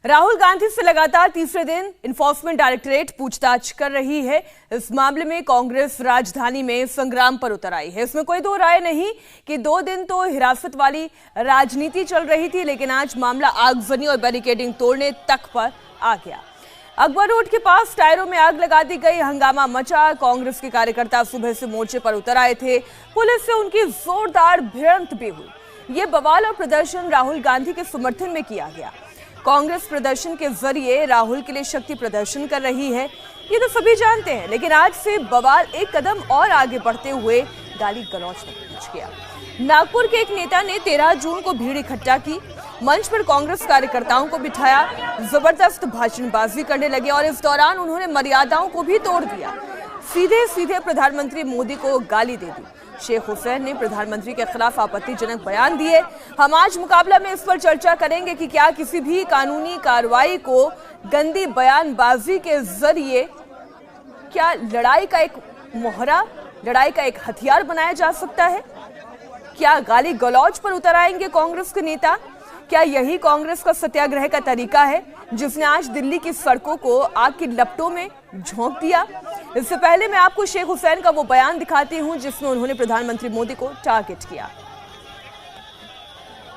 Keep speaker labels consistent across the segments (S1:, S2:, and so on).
S1: राहुल गांधी से लगातार तीसरे दिन इन्फोर्समेंट डायरेक्टरेट पूछताछ कर रही है। इस मामले में कांग्रेस राजधानी में संग्राम पर उतर आई है। इसमें कोई दो राय नहीं कि 2 दिन तो हिरासत वाली राजनीति चल रही थी, लेकिन आज मामला आगजनी और बैरिकेडिंग तोड़ने तक पर आ गया। अकबर रोड के पास टायरों में आग लगा दी गई, हंगामा मचा। कांग्रेस के कार्यकर्ता सुबह से मोर्चे पर उतर आए थे। पुलिस से उनकी जोरदार भिड़ंत भी हुई। ये बवाल और प्रदर्शन राहुल गांधी के समर्थन में किया गया। कांग्रेस प्रदर्शन के जरिए राहुल के लिए शक्ति प्रदर्शन कर रही है, ये तो सभी जानते हैं, लेकिन आज से बवाल एक कदम और आगे बढ़ते हुए गाली गलौज तक पहुंच गया। नागपुर के एक नेता ने 13 जून को भीड़ इकट्ठा की, मंच पर कांग्रेस कार्यकर्ताओं को बिठाया, जबरदस्त भाषणबाजी करने लगे और इस दौरान उन्होंने मर्यादाओं को भी तोड़ दिया। सीधे सीधे प्रधानमंत्री मोदी को गाली दे दी। शेख हुसैन ने प्रधानमंत्री के खिलाफ आपत्तिजनक बयान दिए। हम आज मुकाबला में इस पर चर्चा करेंगे कि क्या किसी भी कानूनी कार्रवाई को गंदी बयानबाजी के जरिए क्या लड़ाई का एक मोहरा, लड़ाई का एक हथियार बनाया जा सकता है। क्या गाली गलौज पर उतर आएंगे कांग्रेस के नेता? क्या यही कांग्रेस का सत्याग्रह का तरीका है जिसने आज दिल्ली की सड़कों को आग की लपटों में झोंक दिया? इससे पहले मैं आपको शेख हुसैन का वो बयान दिखाती हूं जिसमें उन्होंने प्रधानमंत्री मोदी को टारगेट किया।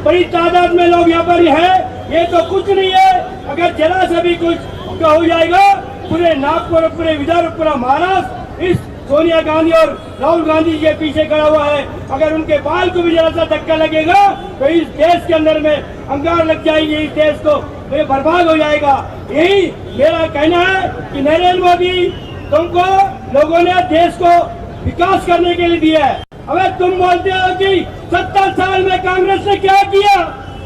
S2: बड़ी तादाद में लोग यहाँ पर है, ये तो कुछ नहीं है। अगर जरा सा भी कुछ हो जाएगा, पूरे नागपुर, पूरे विदर्भ, पूरा महाराष्ट्र इस सोनिया गांधी और राहुल गांधी के पीछे खड़ा हुआ है। अगर उनके बाल को भी जरा सा धक्का लगेगा तो इस देश के अंदर में अंगार लग जाएगी, इस देश को ये बर्बाद हो जाएगा। यही मेरा कहना है कि नरेंद्र मोदी, तुमको लोगों ने देश को विकास करने के लिए दिया है। अबे तुम बोलते हो कि 70 साल में कांग्रेस ने क्या किया?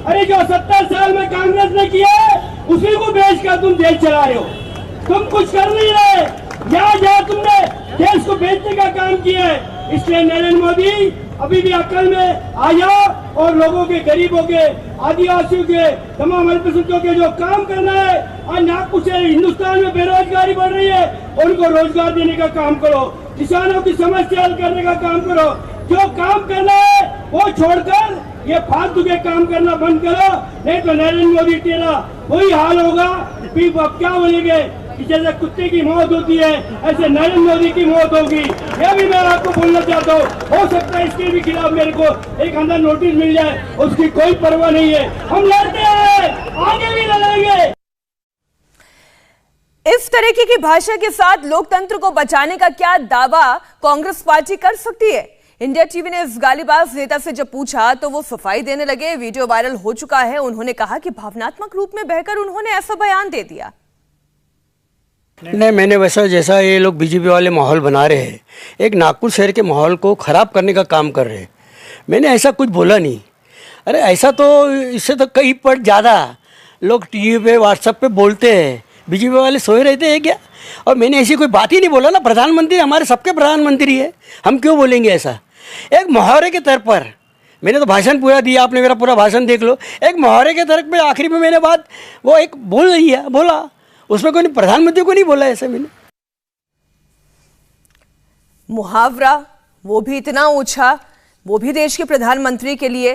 S2: अरे जो 70 साल में कांग्रेस ने किया है उसी को बेचकर तुम देश चला रहे हो। तुम कुछ कर नहीं रहे, जहाँ तुमने देश को बेचने का काम किया है। इसलिए नरेंद्र मोदी अभी भी अकल में आ जाओ और लोगों के, गरीबों के, आदिवासियों के, तमाम अल्पसंख्यकों के जो काम करना है। आज नागपुर से हिंदुस्तान में बेरोजगारी बढ़ रही है, उनको रोजगार देने का काम करो। किसानों की समस्या हल करने का काम करो। जो काम करना है वो छोड़कर ये फालतू के काम करना बंद करो, नहीं तो नरेंद्र मोदी तेरा वही हाल होगा। फिर अब क्या बोलेंगे कि जैसे कुत्ते की मौत होती है ऐसे नरेंद्र मोदी की मौत होगी। यह भी मैं आपको बोलना चाहता हूँ। हो सकता है इसके भी खिलाफ मेरे को एक अंदर नोटिस मिल जाए, उसकी कोई परवाह नहीं है। हम लड़ते हैं, आगे भी लड़ेंगे।
S1: इस तरीके की भाषा के साथ लोकतंत्र को बचाने का क्या दावा कांग्रेस पार्टी कर सकती है? इंडिया टीवी ने इस गालीबाज नेता से जब पूछा तो वो सफाई देने लगे। वीडियो वायरल हो चुका है। उन्होंने कहा कि भावनात्मक रूप में बहकर उन्होंने ऐसा बयान दे दिया।
S3: नहीं, मैंने वैसा जैसा ये लोग बीजेपी वाले माहौल बना रहे हैं, एक नागपुर शहर के माहौल को ख़राब करने का काम कर रहे हैं, मैंने ऐसा कुछ बोला नहीं। अरे ऐसा तो इससे तो कई पर ज़्यादा लोग टीवी पे, व्हाट्सएप पे बोलते हैं। बीजेपी वाले सोए रहते हैं क्या? और मैंने ऐसी कोई बात ही नहीं बोला ना। प्रधानमंत्री हमारे सबके प्रधानमंत्री है, हम क्यों बोलेंगे ऐसा? एक मुहावरे के तौर पर मैंने तो भाषण पूरा दिया, आपने मेरा पूरा भाषण देख लो। एक मुहावरे के तौर पर आखिरी में मैंने बात वो एक बोल रही है, बोला, उसमें कोई प्रधानमंत्री को नहीं बोला ऐसे। मैंने
S1: मुहावरा, वो भी इतना ऊंचा, वो भी देश के प्रधानमंत्री के लिए,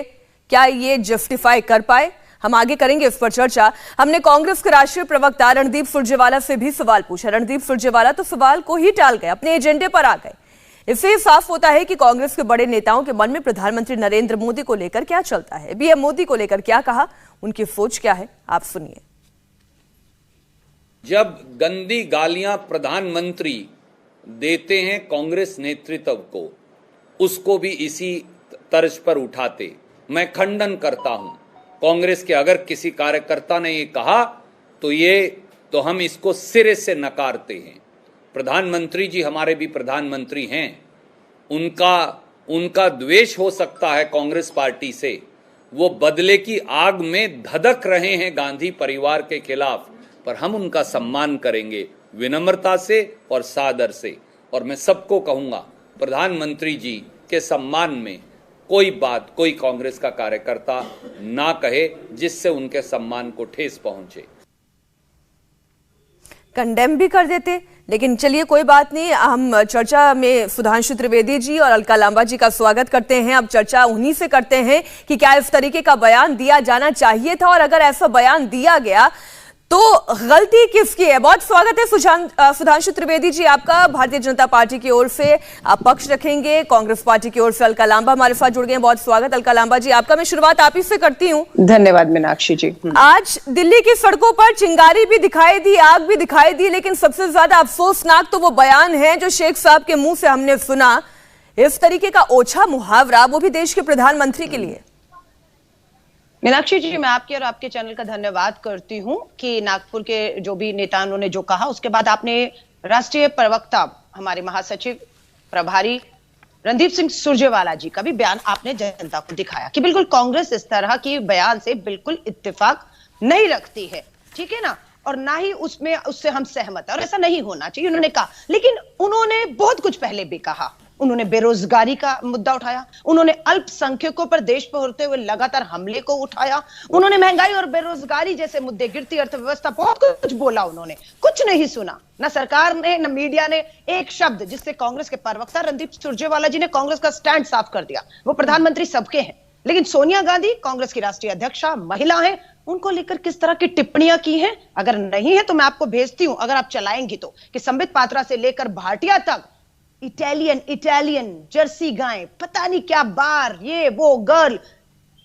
S1: क्या ये जस्टिफाई कर पाए? हम आगे करेंगे इस पर चर्चा। हमने कांग्रेस के राष्ट्रीय प्रवक्ता रणदीप सुरजेवाला से भी सवाल पूछा। रणदीप सुरजेवाला तो सवाल को ही टाल गए, अपने एजेंडे पर आ गए। इससे साफ होता है कि कांग्रेस के बड़े नेताओं के मन में प्रधानमंत्री नरेंद्र मोदी को लेकर क्या चलता है। पीएम मोदी को लेकर क्या कहा, उनकी सोच क्या है, आप सुनिए।
S4: जब गंदी गालियां प्रधानमंत्री देते हैं कांग्रेस नेतृत्व को, उसको भी इसी तर्ज पर उठाते, मैं खंडन करता हूं। कांग्रेस के अगर किसी कार्यकर्ता ने ये कहा तो हम इसको सिरे से नकारते हैं। प्रधानमंत्री जी हमारे भी प्रधानमंत्री हैं। उनका द्वेष हो सकता है कांग्रेस पार्टी से, वो बदले की आग में धधक रहे हैं गांधी परिवार के खिलाफ, पर हम उनका सम्मान करेंगे विनम्रता से और सादर से। और मैं सबको कहूंगा, प्रधानमंत्री जी के सम्मान में कोई बात कोई कांग्रेस का कार्यकर्ता ना कहे जिससे उनके सम्मान को ठेस पहुंचे।
S1: कंडेम भी कर देते, लेकिन चलिए कोई बात नहीं। हम चर्चा में सुधांशु त्रिवेदी जी और अलका लांबा जी का स्वागत करते हैं। अब चर्चा उन्हीं से करते हैं कि क्या इस तरीके का बयान दिया जाना चाहिए था, और अगर ऐसा बयान दिया गया तो गलती किसकी है? बहुत स्वागत है सुधांशु त्रिवेदी जी आपका। भारतीय जनता पार्टी की ओर से आप पक्ष रखेंगे, कांग्रेस पार्टी की ओर से अलका लांबा हमारे साथ जुड़ गए। बहुत स्वागत अलका लांबा जी आपका। मैं शुरुआत आप ही से करती हूँ।
S5: धन्यवाद मीनाक्षी जी।
S1: आज दिल्ली की सड़कों पर चिंगारी भी दिखाई दी, आग भी दिखाई दी, लेकिन सबसे ज्यादा अफसोसनाक तो वो बयान है जो शेख साहब के मुंह से हमने सुना। इस तरीके का ओछा मुहावरा, वो भी देश के प्रधानमंत्री के लिए।
S5: मीनाक्षी जी, मैं आपके और आपके चैनल का धन्यवाद करती हूं कि नागपुर के जो भी नेता उन्होंने जो कहा, उसके बाद आपने राष्ट्रीय प्रवक्ता हमारे महासचिव प्रभारी रणदीप सिंह सुरजेवाला जी का भी बयान आपने जनता को दिखाया कि बिल्कुल कांग्रेस इस तरह की बयान से बिल्कुल इत्तेफाक नहीं रखती है, ठीक है ना, और ना ही उससे हम सहमत है और ऐसा नहीं होना चाहिए, उन्होंने कहा। लेकिन उन्होंने बहुत कुछ पहले भी कहा। उन्होंने बेरोजगारी का मुद्दा उठाया, उन्होंने अल्पसंख्यकों पर देश पर होते हुए लगातार हमले को उठाया, उन्होंने महंगाई और बेरोजगारी जैसे मुद्दे, गिरती अर्थव्यवस्था, बहुत कुछ बोला। उन्होंने कुछ नहीं सुना, ना सरकार ने न मीडिया ने एक शब्द, जिससे कांग्रेस के प्रवक्ता रणदीप सुरजेवाला जी ने कांग्रेस का स्टैंड साफ कर दिया। वो प्रधानमंत्री सबके हैं, लेकिन सोनिया गांधी कांग्रेस की राष्ट्रीय अध्यक्षा महिला है, उनको लेकर किस तरह की टिप्पणियां की हैं, अगर नहीं है तो मैं आपको भेजती हूं, अगर आप चलाएंगी तो, कि संबित पात्रा से लेकर भाटिया तक इटालियन जर्सी गाय, पता नहीं क्या बार, ये वो गर्ल।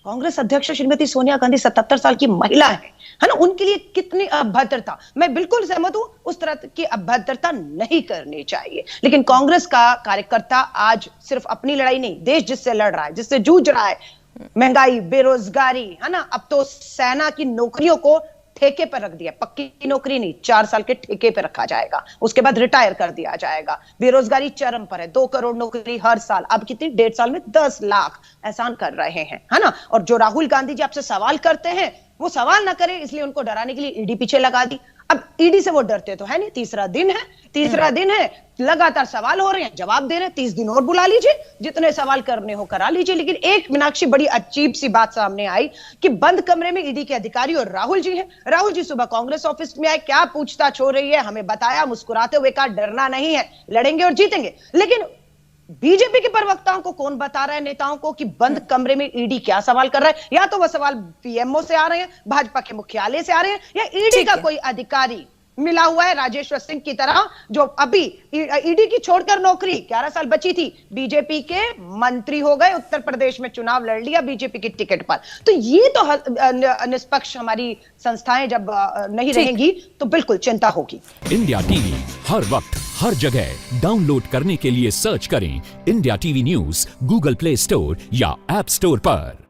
S5: कांग्रेस अध्यक्ष श्रीमती सोनिया गांधी 77 साल की महिला है ना, उनके लिए कितनी अभद्रता। मैं बिल्कुल सहमत हूं, उस तरह की अभद्रता नहीं करनी चाहिए। लेकिन कांग्रेस का कार्यकर्ता आज सिर्फ अपनी लड़ाई नहीं, देश जिससे लड़ रहा है, जिससे जूझ रहा है, महंगाई, बेरोजगारी, है ना, अब तो सेना की नौकरियों को ठेके पर रख दिया, पक्की नौकरी नहीं, 4 साल के ठेके पे रखा जाएगा, उसके बाद रिटायर कर दिया जाएगा। बेरोजगारी चरम पर है, 2 करोड़ नौकरी हर साल, अब कितनी, 1.5 साल में 10 लाख एहसान कर रहे हैं, है ना। और जो राहुल गांधी जी आपसे सवाल करते हैं, वो सवाल ना करें, इसलिए उनको डराने के लिए ईडी पीछे लगा दी। अब ईडी से वो डरते तो है नहीं, तीसरा दिन है, लगातार सवाल हो रहे हैं, जवाब दे रहे हैं, 30 दिन और बुला लीजिए, जितने सवाल करने हो करा लीजिए। लेकिन एक मीनाक्षी बड़ी अजीब सी बात सामने आई कि बंद कमरे में ईडी के अधिकारी और राहुल जी हैं। राहुल जी सुबह कांग्रेस ऑफिस में आए, क्या पूछताछ हो रही है हमें बताया, मुस्कुराते हुए कहा डरना नहीं है, लड़ेंगे और जीतेंगे। लेकिन बीजेपी के प्रवक्ताओं को कौन बता रहा है, नेताओं को, कि बंद कमरे में ईडी क्या सवाल कर रहा है? या तो वह सवाल पीएमओ से आ रहे हैं, भाजपा के मुख्यालय से आ रहे हैं, या ईडी का कोई अधिकारी मिला हुआ है राजेश्वर सिंह की तरह, जो अभी ईडी की छोड़कर नौकरी 11 साल बची थी, बीजेपी के मंत्री हो गए, उत्तर प्रदेश में चुनाव लड़ लिया बीजेपी की टिकट पर। तो ये तो निष्पक्ष हमारी संस्थाएं जब नहीं रहेंगी तो बिल्कुल चिंता होगी।
S6: इंडिया टीवी हर वक्त हर जगह डाउनलोड करने के लिए सर्च करें India TV news Google play store या ऐप स्टोर पर।